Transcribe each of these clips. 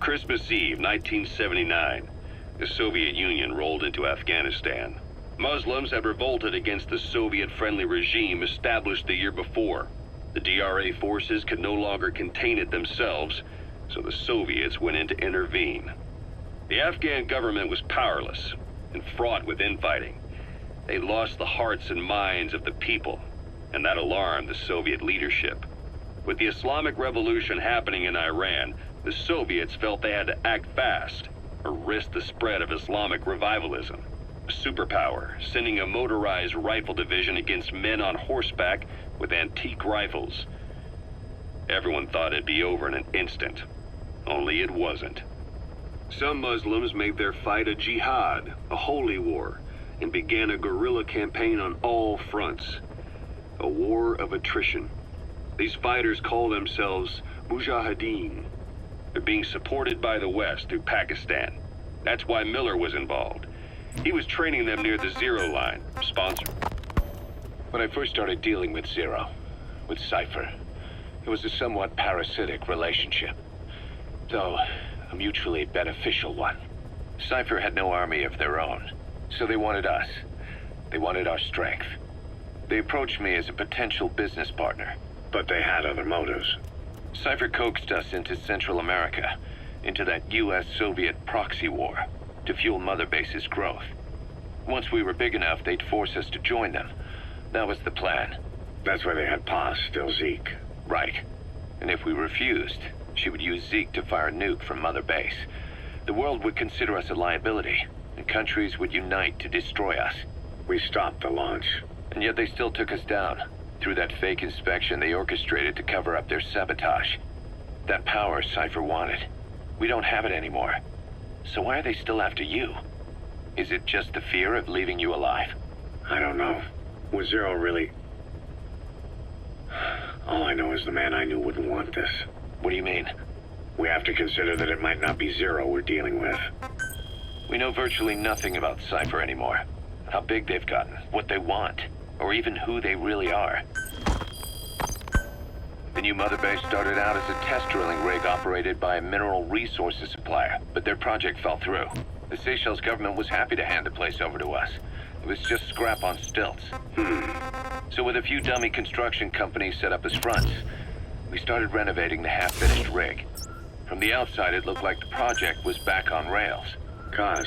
Christmas Eve, 1979, the Soviet Union rolled into Afghanistan. Muslims had revolted against the Soviet-friendly regime established the year before. The DRA forces could no longer contain it themselves, so the Soviets went in to intervene. The Afghan government was powerless and fraught with infighting. They lost the hearts and minds of the people, and that alarmed the Soviet leadership. With the Islamic Revolution happening in Iran, the Soviets felt they had to act fast or risk the spread of Islamic revivalism. A superpower, sending a motorized rifle division against men on horseback with antique rifles. Everyone thought it'd be over in an instant, only it wasn't. Some Muslims made their fight a jihad, a holy war, and began a guerrilla campaign on all fronts. A war of attrition. These fighters call themselves mujahideen. They're being supported by the West through Pakistan. That's why Miller was involved. He was training them near the Zero Line, sponsor. When I first started dealing with Zero, with Cypher, it was a somewhat parasitic relationship, though a mutually beneficial one. Cypher had no army of their own, so they wanted us. They wanted our strength. They approached me as a potential business partner. But they had other motives. Cypher coaxed us into Central America, into that US-Soviet proxy war, to fuel Mother Base's growth. Once we were big enough, they'd force us to join them. That was the plan. That's why they had Paz, still Zeke. Right. And if we refused, she would use Zeke to fire a nuke from Mother Base. The world would consider us a liability, and countries would unite to destroy us. We stopped the launch. And yet they still took us down. Through that fake inspection they orchestrated to cover up their sabotage. That power Cypher wanted. We don't have it anymore. So why are they still after you? Is it just the fear of leaving you alive? I don't know. Was Zero really... All I know is the man I knew wouldn't want this. What do you mean? We have to consider that it might not be Zero we're dealing with. We know virtually nothing about Cypher anymore. How big they've gotten, what they want, or even who they really are. The new Mother Base started out as a test drilling rig operated by a mineral resources supplier, but their project fell through. The Seychelles government was happy to hand the place over to us. It was just scrap on stilts. So with a few dummy construction companies set up as fronts, we started renovating the half-finished rig. From the outside, it looked like the project was back on rails. Kaz,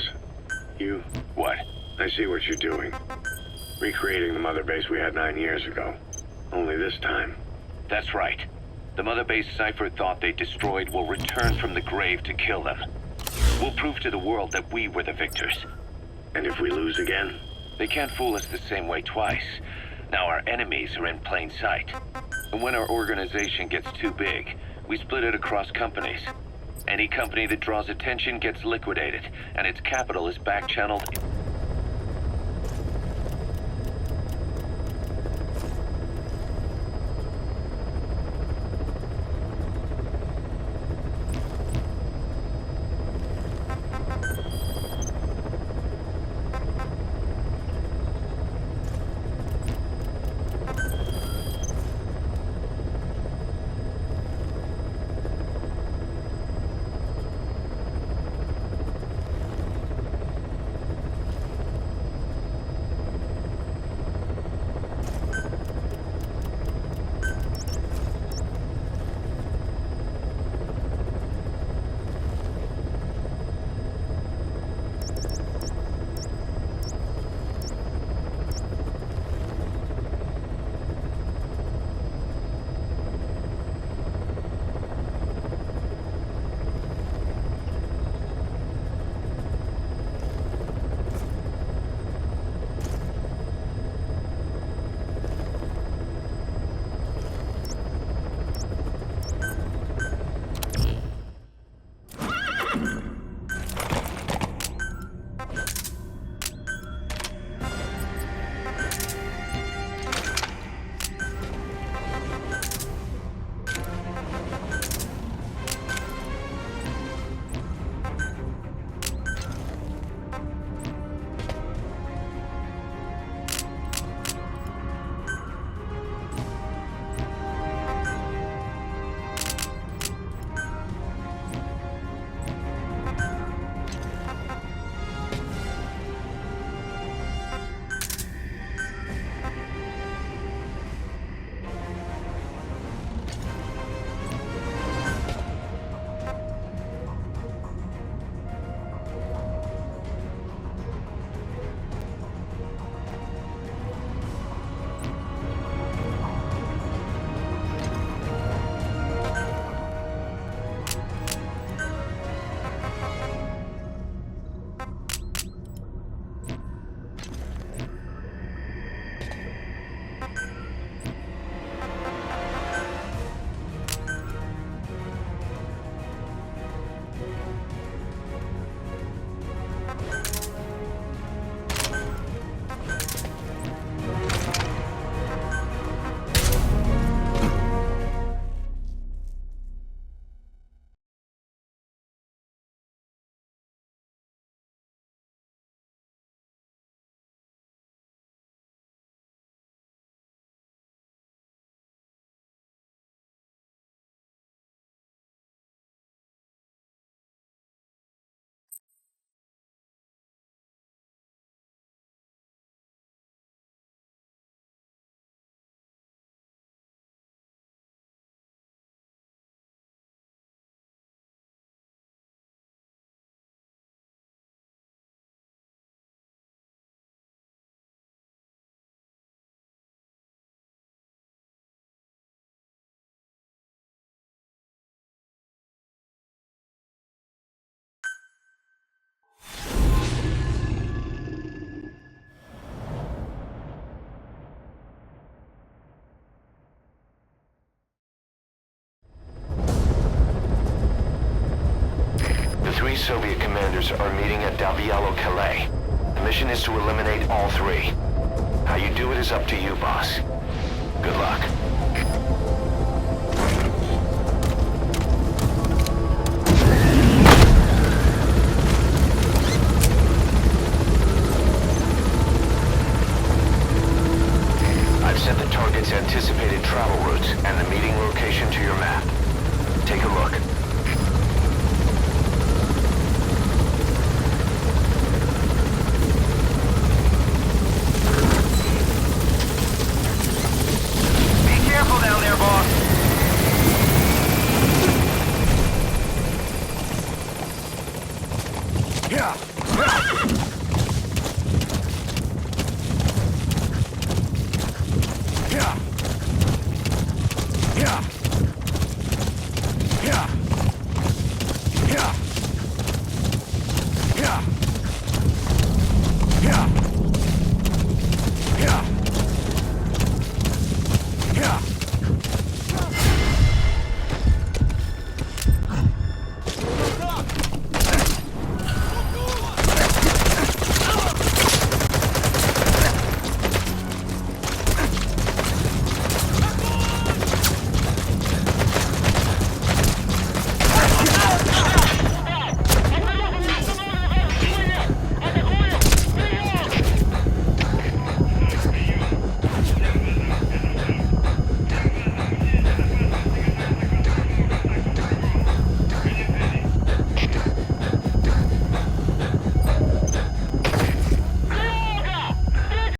you... What? I see what you're doing. Recreating the Mother Base we had 9 years ago. Only this time. That's right. The Mother Base Cypher thought they destroyed will return from the grave to kill them. We'll prove to the world that we were the victors. And if we lose again? They can't fool us the same way twice. Now our enemies are in plain sight. And when our organization gets too big, we split it across companies. Any company that draws attention gets liquidated, and its capital is back-channeled. Soviet commanders are meeting at Calais. The mission is to eliminate all three. How you do it is up to you, boss. Good luck. I've set the target's anticipated travel routes and the meeting location to your map. Take a look. Be careful down there, boss. Yeah. Yeah.